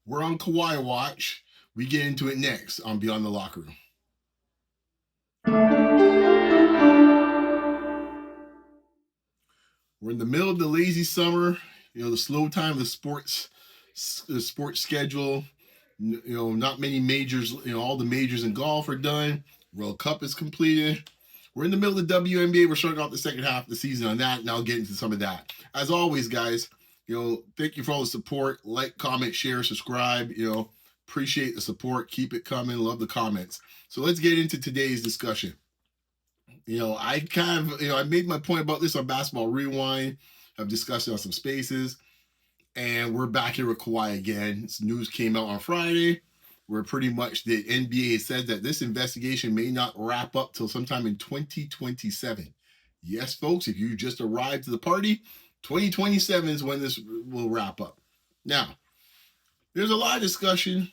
We're on Kawhi watch. We get into it next on Beyond the Locker Room. We're in the middle of the lazy summer, the slow time of the sports schedule. Not many majors, all the majors in golf are done. World Cup is completed. We're in the middle of the WNBA. We're starting off the second half of the season on that, and I'll get into some of that. As always, guys, thank you for all the support. Like, comment, share, subscribe. Appreciate the support. Keep it coming. Love the comments. So let's get into today's discussion. I kind of, I made my point about this on Basketball Rewind. I've discussed it on some spaces. And we're back here with Kawhi again. This news came out on Friday where pretty much the NBA said that this investigation may not wrap up till sometime in 2027. Yes, folks, if you just arrived to the party, 2027 is when this will wrap up. Now, there's a lot of discussion.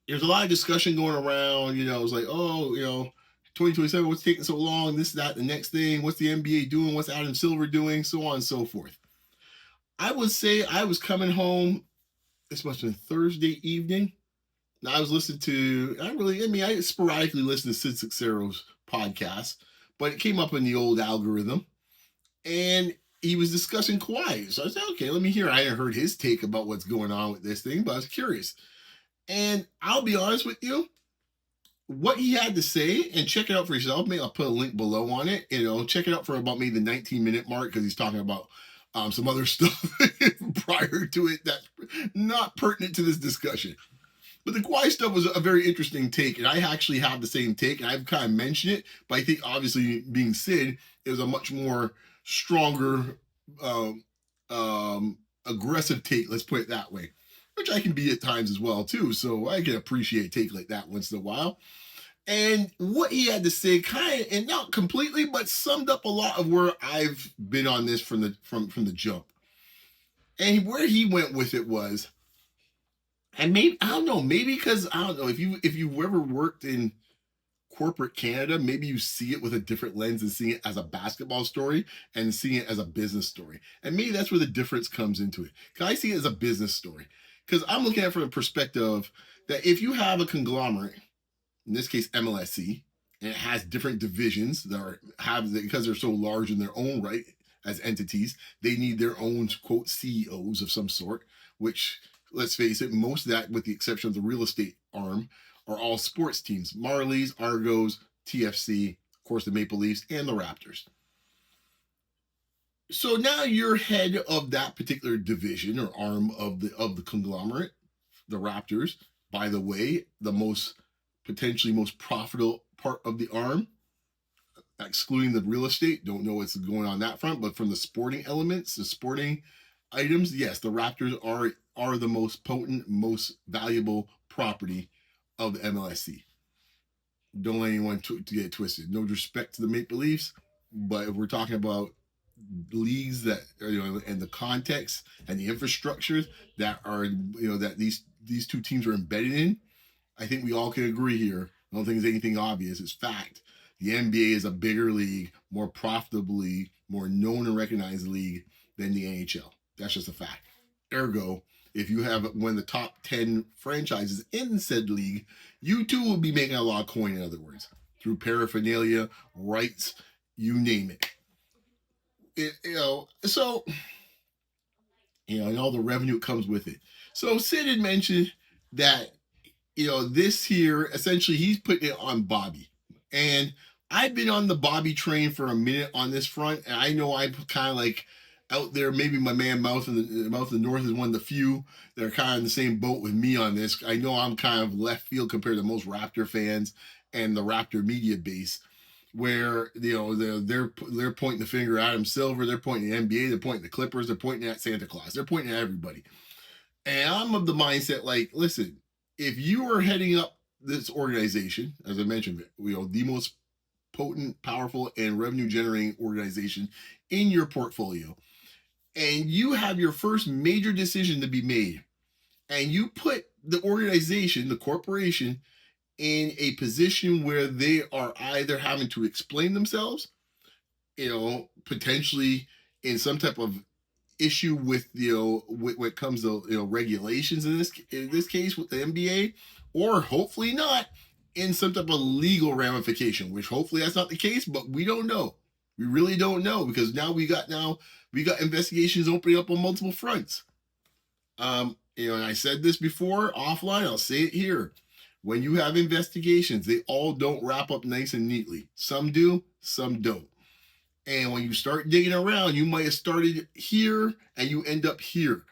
There's a lot of discussion going around. It's like, 2027, what's taking so long? This, that, the next thing. What's the NBA doing? What's Adam Silver doing? So on and so forth. I would say I was coming home. This must have been Thursday evening. Now I was listening to, I sporadically listen to Sid Ciciero's podcast, but it came up in the old algorithm. And he was discussing Kawhi. So I said, okay, let me hear. I hadn't heard his take about what's going on with this thing, but I was curious. And I'll be honest with you, what he had to say, and check it out for yourself. Maybe I'll put a link below on it. Check it out for about maybe the 19-minute mark because he's talking about some other stuff prior to it that's not pertinent to this discussion. But the Kawhi stuff was a very interesting take, and I actually have the same take, and I've kind of mentioned it, but I think obviously being Sid, it was a much more stronger, aggressive take, let's put it that way, which I can be at times as well, too, so I can appreciate a take like that once in a while. And what he had to say kind of, and not completely, but summed up a lot of where I've been on this from the jump. And where he went with it was, and maybe I don't know, maybe because I don't know if you've ever worked in corporate Canada, maybe you see it with a different lens and seeing it as a basketball story and seeing it as a business story. And maybe that's where the difference comes into it. Because I see it as a business story. Because I'm looking at it from the perspective that if you have a conglomerate, in this case MLSC, and it has different divisions that because they're so large in their own right as entities, they need their own quote CEOs of some sort, which, let's face it, most of that, with the exception of the real estate arm, are all sports teams. Marlies, Argos, TFC, of course the Maple Leafs, and the Raptors. So now you're head of that particular division or arm of the conglomerate, the Raptors. By the way, the potentially most profitable part of the arm, excluding the real estate. Don't know what's going on that front, but from the sporting elements, the sporting items, yes, the Raptors are the most potent, most valuable property of the MLSC. Don't let anyone to get it twisted. No respect to the Maple Leafs, but if we're talking about leagues that and the context and the infrastructures that are that these two teams are embedded in, I think we all can agree here. I don't think there's anything obvious. It's fact. The NBA is a bigger league, more profitably, more known and recognized league than the NHL. That's just a fact. Ergo, if you have one of the top 10 franchises in said league, you too will be making a lot of coin, in other words, through paraphernalia, rights, you name it. And all the revenue comes with it. So Sid had mentioned that, this here, essentially he's putting it on Bobby. And I've been on the Bobby train for a minute on this front, and I know I'm kind of like out there. Maybe my man Mouth in the North is one of the few that are kind of in the same boat with me on this. I know I'm kind of left field compared to most Raptor fans and the Raptor media base, where they're pointing the finger at Adam Silver, they're pointing at the NBA, they're pointing at the Clippers, they're pointing at Santa Claus, they're pointing at everybody. And I'm of the mindset like, listen, if you are heading up this organization, as I mentioned, the most potent, powerful, and revenue generating organization in your portfolio, and you have your first major decision to be made, and you put the organization, the corporation, in a position where they are either having to explain themselves, potentially in some type of issue with when it comes to regulations in this case with the NBA, or hopefully not in some type of legal ramification, which hopefully that's not the case, but we don't know. We really don't know, because now we got investigations opening up on multiple fronts. And I said this before offline, I'll say it here. When you have investigations, they all don't wrap up nice and neatly. Some do, some don't. And when you start digging around, you might have started here and you end up here.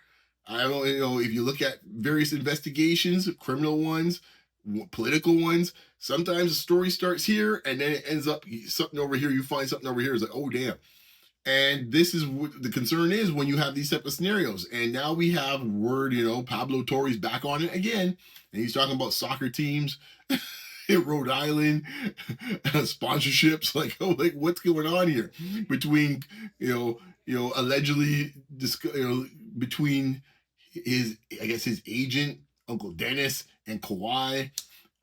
I don't know, if you look at various investigations, criminal ones, political ones, sometimes the story starts here and then it ends up something over here. You find something over here. It's like, oh, damn. And this is what the concern is when you have these type of scenarios. And now we have word, Pablo Torre's back on it again. And he's talking about soccer teams in Rhode Island, sponsorships. Like what's going on here between, allegedly, between his agent, Uncle Dennis, and Kawhi.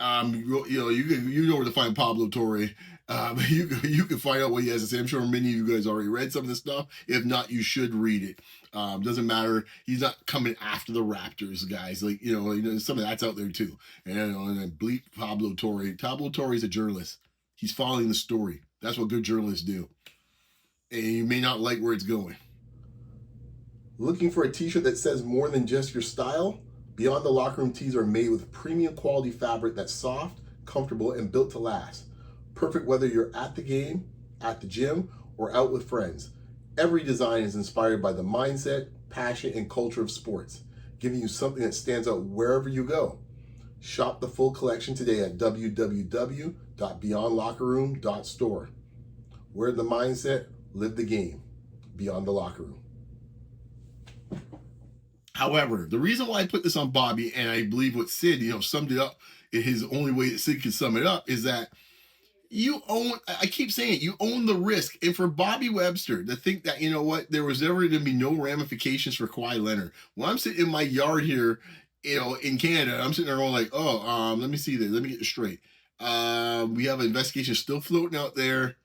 You know where to find Pablo Torre. You can find out what he has to say. I'm sure many of you guys already read some of this stuff. If not, you should read it. Doesn't matter. He's not coming after the Raptors, guys. Like, some of that's out there too. And then bleep Pablo Torre. Pablo Torre is a journalist. He's following the story. That's what good journalists do. And you may not like where it's going. Looking for a t-shirt that says more than just your style? Beyond the Locker Room tees are made with premium quality fabric that's soft, comfortable, and built to last. Perfect whether you're at the game, at the gym, or out with friends. Every design is inspired by the mindset, passion, and culture of sports, giving you something that stands out wherever you go. Shop the full collection today at www.beyondlockerroom.store. Wear the mindset, live the game. Beyond the Locker Room. However, the reason why I put this on Bobby, and I believe what Sid, summed it up in his only way that Sid could sum it up, is that I keep saying it, you own the risk. And for Bobby Webster to think that, there was never going to be no ramifications for Kawhi Leonard. When I'm sitting in my yard here, in Canada, I'm sitting there going like, let me see this. Let me get this straight. We have an investigation still floating out there,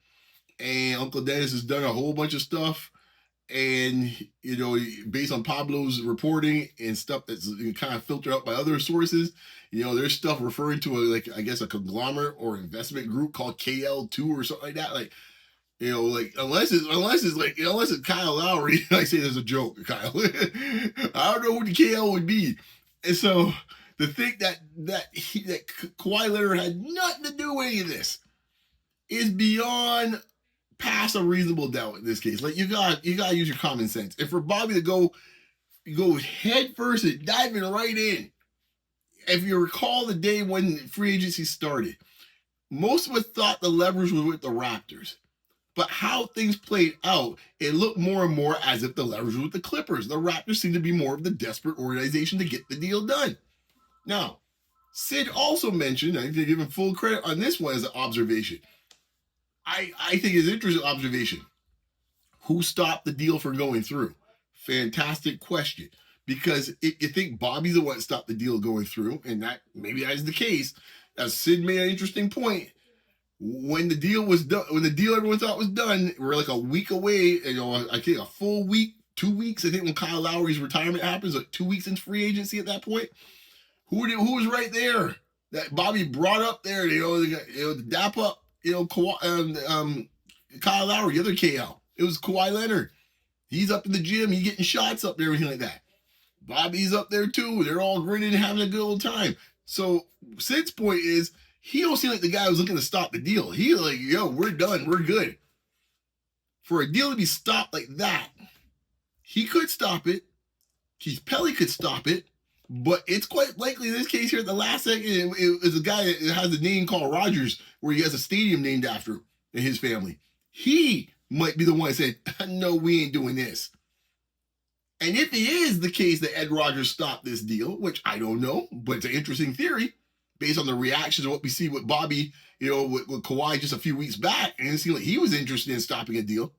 and Uncle Dennis has done a whole bunch of stuff. And, based on Pablo's reporting and stuff that's kind of filtered out by other sources, there's stuff referring to a conglomerate or investment group called KL2 or something like that. Like, unless it's Kyle Lowry, I say there's a joke, Kyle. I don't know who the KL would be. And so to think that Kawhi Leonard had nothing to do with any of this is beyond past a reasonable doubt in this case. Like, you gotta use your common sense. And for Bobby to go head first and diving right in. If you recall the day when free agency started, most of us thought the leverage was with the Raptors. But how things played out, it looked more and more as if the leverage was with the Clippers. The Raptors seemed to be more of the desperate organization to get the deal done. Now, Sid also mentioned, I think to give him full credit on this one as an observation. I think it's an interesting observation. Who stopped the deal from going through? Fantastic question. Because if you think Bobby's the one that stopped the deal going through, and maybe that is the case, as Sid made an interesting point, when the deal was done, when the deal everyone thought was done, we're like a week away, I think a full week, 2 weeks, I think when Kyle Lowry's retirement happens, like 2 weeks in free agency at that point. Who was right there that Bobby brought up there, to dap up, Kyle Lowry, the other KL. It was Kawhi Leonard. He's up in the gym. He's getting shots up there, everything like that. Bobby's up there too. They're all grinning and having a good old time. So Sid's point is, he don't seem like the guy who's looking to stop the deal. He like, we're done. We're good. For a deal to be stopped like that, he could stop it. Keith Pelly could stop it. But it's quite likely in this case here at the last second, it was a guy that has a name called Rogers, where he has a stadium named after him and his family. He might be the one that said, no, we ain't doing this. And if it is the case that Ed Rogers stopped this deal, which I don't know, but it's an interesting theory, based on the reactions of what we see with Bobby, with Kawhi just a few weeks back, and it seemed like he was interested in stopping a deal.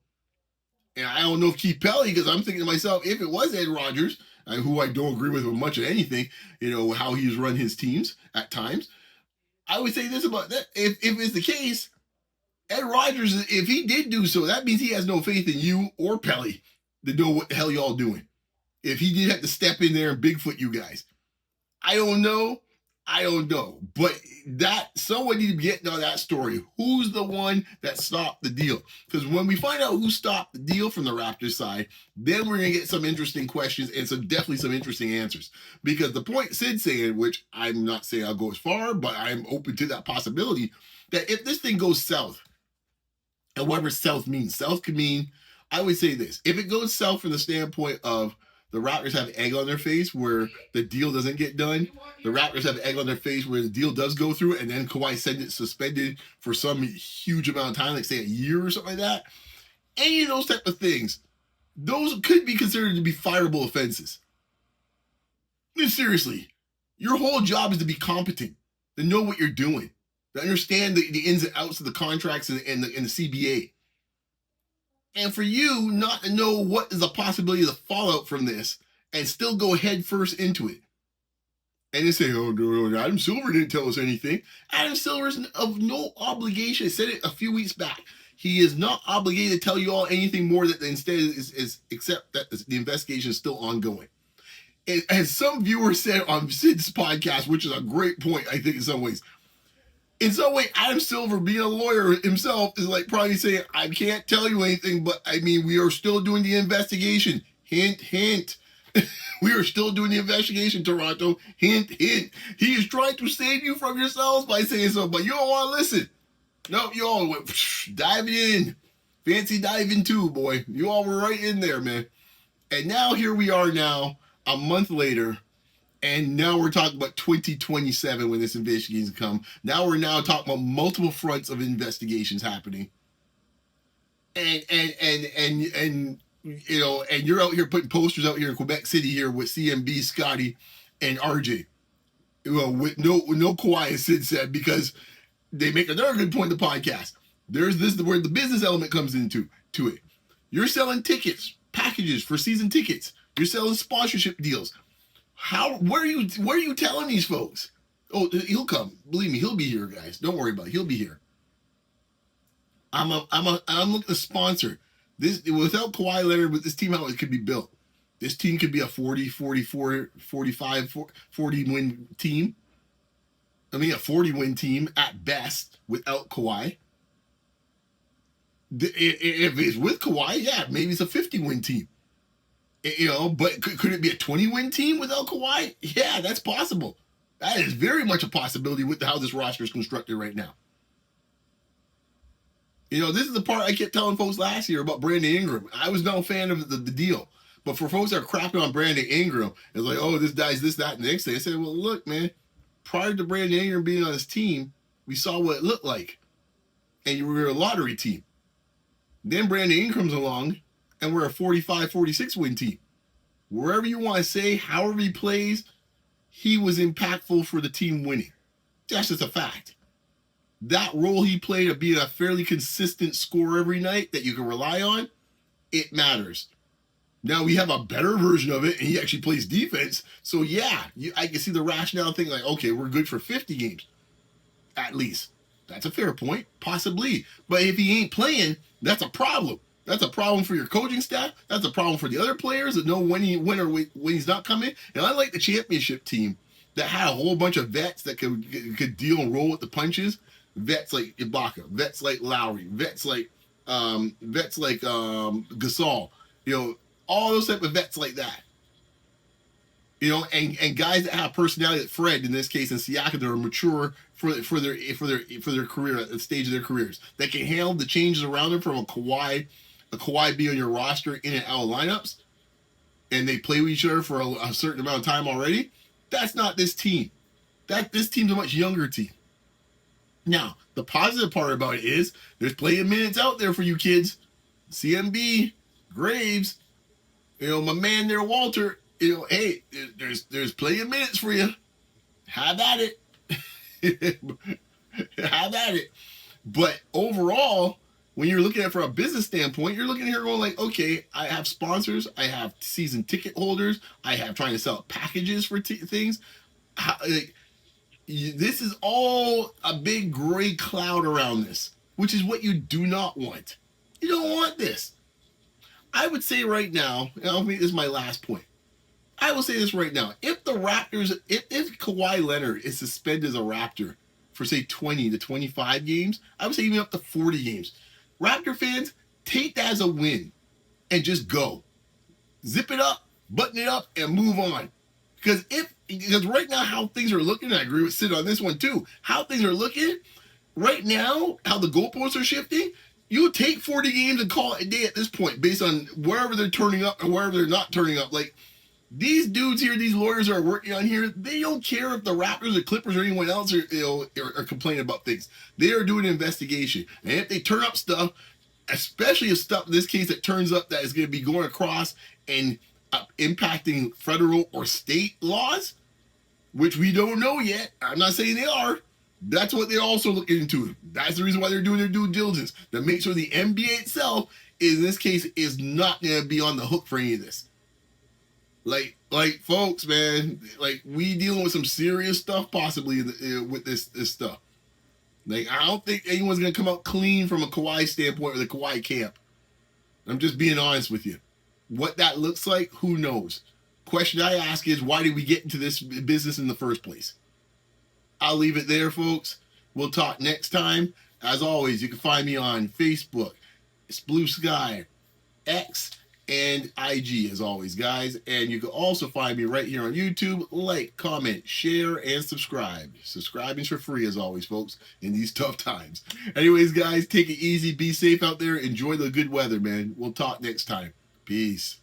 And I don't know if Keith Pelly, because I'm thinking to myself, if it was Ed Rogers, who I don't agree with much of anything, how he's run his teams at times, I would say this about that. If it's the case, Ed Rogers, if he did do so, that means he has no faith in you or Pelly. to know what the hell y'all doing. If he did have to step in there and Bigfoot you guys. I don't know. I don't know. But that someone need to be getting on that story. Who's the one that stopped the deal? Because when we find out who stopped the deal from the Raptors side, then we're gonna get some interesting questions and definitely some interesting answers. Because the point Sid's saying, which I'm not saying I'll go as far, but I'm open to that possibility, that if this thing goes south, and whatever south means, south could mean, I would say this: if it goes south from the standpoint of the Raptors have egg on their face where the deal doesn't get done. The Raptors have egg on their face where the deal does go through, and then Kawhi sends it suspended for some huge amount of time, like say a year or something like that. Any of those type of things, those could be considered to be fireable offenses. I mean, seriously, your whole job is to be competent, to know what you're doing, to understand the ins and outs of the contracts and the CBA. And for you not to know what is the possibility of the fallout from this and still go head first into it. And they say, oh, no, Adam Silver didn't tell us anything. Adam Silver is of no obligation. I said it a few weeks back. He is not obligated to tell you all anything more that instead is except that the investigation is still ongoing. And as some viewers said on Sid's podcast, which is a great point, I think, in some ways, Adam Silver, being a lawyer himself, is like probably saying, I can't tell you anything, but I mean, we are still doing the investigation. Hint, hint. We are still doing the investigation, Toronto. Hint, hint. He is trying to save you from yourselves by saying so, but you don't want to listen. No, you all went diving in. Fancy diving too, boy. You all were right in there, man. And now here we are now, a month later, and now we're talking about 2027 when this investigation come. Now we're talking about multiple fronts of investigations happening. And you know, and you're out here putting posters out here in Quebec City here with CMB, Scotty, and RJ. Well, with no Kawhi, as Sid said, because they make another good point in the podcast. There's this where the business element comes into it. You're selling tickets, packages for season tickets. You're selling sponsorship deals. Where are you telling these folks? Oh, he'll come. Believe me, he'll be here, guys. Don't worry about it. He'll be here. I'm looking to sponsor this without Kawhi Leonard. With this team, how it could be built. This team could be a 40, 44, 45, 40 win team. I mean, a 40 win team at best without Kawhi. If it's with Kawhi, yeah, maybe it's a 50 win team. You know, but could it be a 20 win team without Kawhi? Yeah, that's possible. That is very much a possibility with how this roster is constructed right now. You know, this is the part I kept telling folks last year about Brandon Ingram. I was no fan of the deal. But for folks that are crapping on Brandon Ingram, it's like, oh, this guy's this, that, and the next thing. I said, well, look, man, prior to Brandon Ingram being on his team, we saw what it looked like. And you were a lottery team. Then Brandon Ingram's along, and we're a 45, 46 win team. Wherever you want to say, however he plays, he was impactful for the team winning. That's just a fact. That role he played of being a fairly consistent scorer every night that you can rely on, it matters. Now we have a better version of it, and he actually plays defense. So yeah, I can see the rationale thing like, okay, we're good for 50 games, at least. That's a fair point, possibly. But if he ain't playing, that's a problem. That's a problem for your coaching staff. That's a problem for the other players that know when he's not coming. And I like the championship team that had a whole bunch of vets that could deal and roll with the punches. Vets like Ibaka, vets like Lowry, vets like Gasol. You know, all those type of vets like that. You know, and guys that have personality, like Fred in this case, and Siakam, that are mature for their career at the stage of their careers, that can handle the changes around them from a Kawhi be on your roster in and out of lineups, and they play with each other for a certain amount of time already. That's not this team. This team's a much younger team. Now, the positive part about it is there's plenty of minutes out there for you kids. CMB, Graves, you know, my man there, Walter. You know, hey, there's plenty of minutes for you. Have at it. Have at it. But overall, when you're looking at it from a business standpoint, you're looking at here going like, okay, I have sponsors, I have season ticket holders, I have trying to sell packages for things. This is all a big gray cloud around this, which is what you do not want. You don't want this. I would say right now, and I'll make this my last point. I will say this right now. If the Raptors, if Kawhi Leonard is suspended as a Raptor for, say, 20 to 25 games, I would say even up to 40 games, Raptor fans, take that as a win and just go. Zip it up, button it up, and move on. Because right now, how things are looking, I agree with Sid on this one too. How things are looking right now, how the goalposts are shifting, you take 40 games and call it a day at this point, based on wherever they're turning up and wherever they're not turning up. Like, these dudes here, these lawyers are working on here, they don't care if the Raptors or Clippers or anyone else are complaining about things. They are doing an investigation. And if they turn up stuff, especially if stuff in this case that turns up that is going to be going across and impacting federal or state laws, which we don't know yet. I'm not saying they are. That's what they're also looking into. That's the reason why they're doing their due diligence, to make sure the NBA itself, in this case, is not going to be on the hook for any of this. Like folks, man, like, we dealing with some serious stuff possibly with this stuff. Like, I don't think anyone's going to come out clean from a Kawhi standpoint or the Kawhi camp. I'm just being honest with you. What that looks like, who knows? Question I ask is, why did we get into this business in the first place? I'll leave it there, folks. We'll talk next time. As always, you can find me on Facebook, Blue Sky, X, and IG, as always, guys. And you can also find me right here on YouTube. Like, comment, share, and subscribe. Subscribing's for free, as always, folks, in these tough times. Anyways, guys, take it easy. Be safe out there. Enjoy the good weather, man. We'll talk next time. Peace.